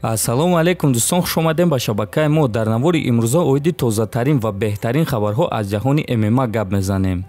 ассалому алайкум дӯстон, хуш омадем ба шабакаи мо. Дар навори имрӯза оиди тозатарин ва беҳтарин хабарҳо аз ҷаҳони ММА гап мезанем.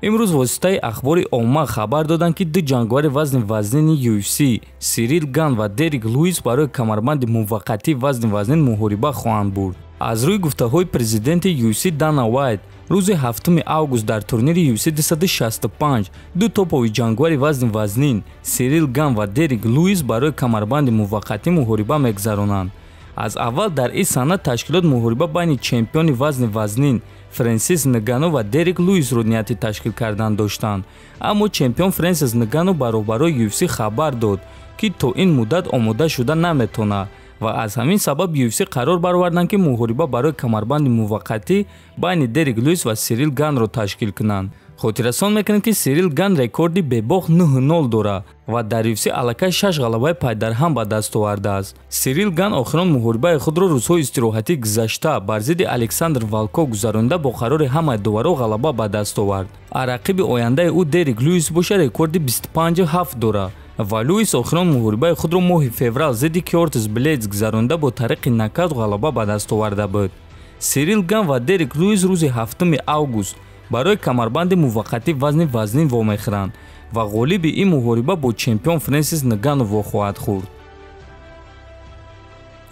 имрӯз воситаи ахбори омма хабар доданд ки ду ҷангвари вазни вазнини UFC Сирил ва Деррик Льюис барои камарбанди муваққатии вазни вазнин муҳориба хоҳанд бурд. аз рӯи гуфтаҳои президенти UFC Дана Вайт рӯзи 7 август дар турнири UFC 265 ду топови ҷангвари вазни вазнин Сирил ва Деррик Льюис барои камарбанди муваққатӣ муҳориба мегузаронанд. аз аввал дар ин санад ташкилот муҳориба байни чемпиони вазни вазнин Фрэнсис Нгану ва Деррик Льюисро нияти ташкил кардан доштанд, аммо чемпион Фрэнсис Нгану ба роҳбарои UFC хабар дод ки то ин муддат омода шуда наметавонад ва аз ҳамин сабаб UFC қарор бароварданд ки муҳориба барои камарбанди муваққатӣ байни Деррик Льюис ва Сирил ро ташкил кунанд. хотиррасон мекунем ки Сирил рекорди бебох 9-0 дорад ва дар UFC аллакай 6 ғалабаи пайдарҳам ба даст овардааст. Сирил охирон муҳорибаи худро рӯзҳои истироҳатии гузашта бар зидди Александр Волков гузаронида бо қарори ҳамаи доваро ғалаба ба даст овард. рақиби ояндаи ӯ Деррик Льюис боша рекорди 25-7 дорад ва Льюис охирон муҳорибаи худро моҳи феврал зидди Кёртис Блейдс гузаронида бо тариқи нокаут ғалаба ба даст оварда буд. Сирил ва Деррик Льюис рӯзи 7 август барои камарбанди муваққати вазни вазнин вомехӯранд ва ғолиби ин муҳориба бо чемпион Фрэнсис Нгану вохоҳад хӯрд.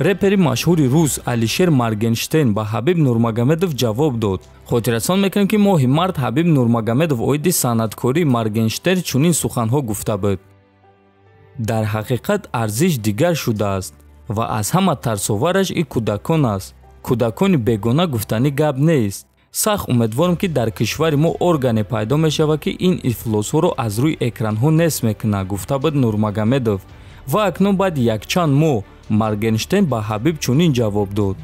репери машҳури рус Алишер Моргенштерн ба Хабиб Нурмагомедов ҷавоб дод. хотиррасон мекунем ки моҳи март Хабиб Нурмагомедов оиди санъаткории Моргенштерн чунин суханҳо гуфта буд: дар ҳақиқат арзиш дигар шудааст ва аз ҳама тарсовараш ин кӯдакон аст. кӯдакони бегона гуфтани гап нест. сахт умедворам ки дар кишвари мо органе пайдо мешавад ки ин ифлосҳоро аз рӯи экранҳо нест мекунад, гуфта буд Нурмагомедов. ва акнун баъди якчанд моҳ Моргенштерн ба Хабиб чунин ҷавоб дод: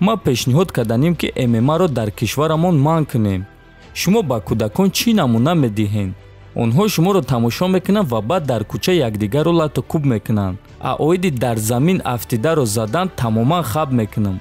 ма пешниҳод карданем ки ММА-ро дар кишварамон манъ кунем. шумо ба кӯдакон чӣ намуна медиҳед? онҳо шуморо тамошо мекунанд ва баъд дар кӯча якдигарро лату кӯб мекунанд. аоиди дар замин афтидаро задан тамоман хаб мекунам.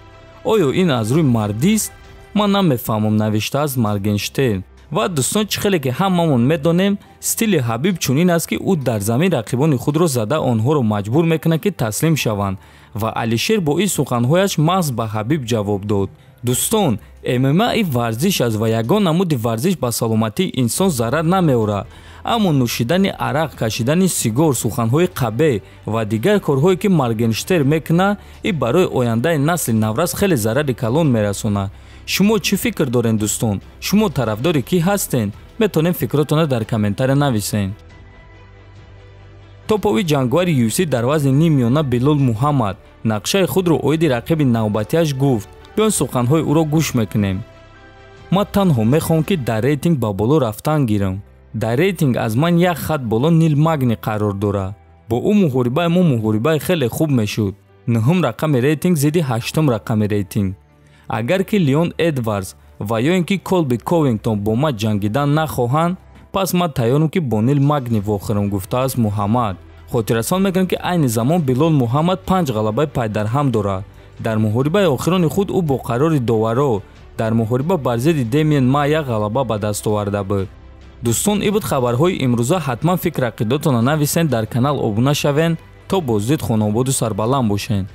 оё ин аз рӯи мардист? ман намефаҳмам, навиштааст Моргенштерн. ва дӯстон, чӣ хеле ки ҳамамон медонем, стили Хабиб чунин аст ки ӯ дар замин рақибони худро зада онҳоро маҷбур мекунад ки таслим шаванд ва Алишер бо ин суханҳояш маҳз ба Хабиб ҷавоб дод. дӯстон, ММА ин варзиш аст ва ягон намуди варзиш ба саломатии инсон зарар намеорад, аммо нӯшидани арақ, кашидани сигор, суханҳои қабеҳ ва дигар корҳое ки Моргенштерн мекунад, ин барои ояндаи насли наврас хеле зарари калон мерасонад. шумо чӣ фикр доред дӯстон? шумо тарафдори кӣ ҳастед? метавонед фикротонро дар комментария нависед. топови ҷангвари UFC дар вазни нимёна Билол Мухаммад нақшаи худро оиди рақиби навбатиаш гуфт. биён суханҳои ӯро гӯш мекунем. ман танҳо мехоҳам ки дар рейтинг ба боло рафтан гирам. дар рейтинг аз ман як хат боло Нил Мэгни қарор дорад. бо ӯ муҳорибаи мо муҳорибаи хеле хуб мешуд. 9 рақами рейтинг зидди 8 рақами рейтинг. агар ки Леон Эдвардс ва ё ин ки Колби Ковингтон бо ман ҷангидан нахоҳанд, пас ман тайёрам ки бо Нил Мэгни вохӯрам, гуфтааст Мухаммад. хотиррасон мекунем ки айни замон Билол Мухаммад 5 ғалабаи пайдарҳам дорад. дар муҳорибаи охирони худ ӯ бо қарори доваро дар муҳориба бар зидди Демиен Майя ғалаба ба даст оварда буд. дӯстон, ин буд хабарҳои имрӯза. ҳатман фикр ақидотонро нависед, дар канал обуна шавед. то боздид, хонободу сарбаланд бошед.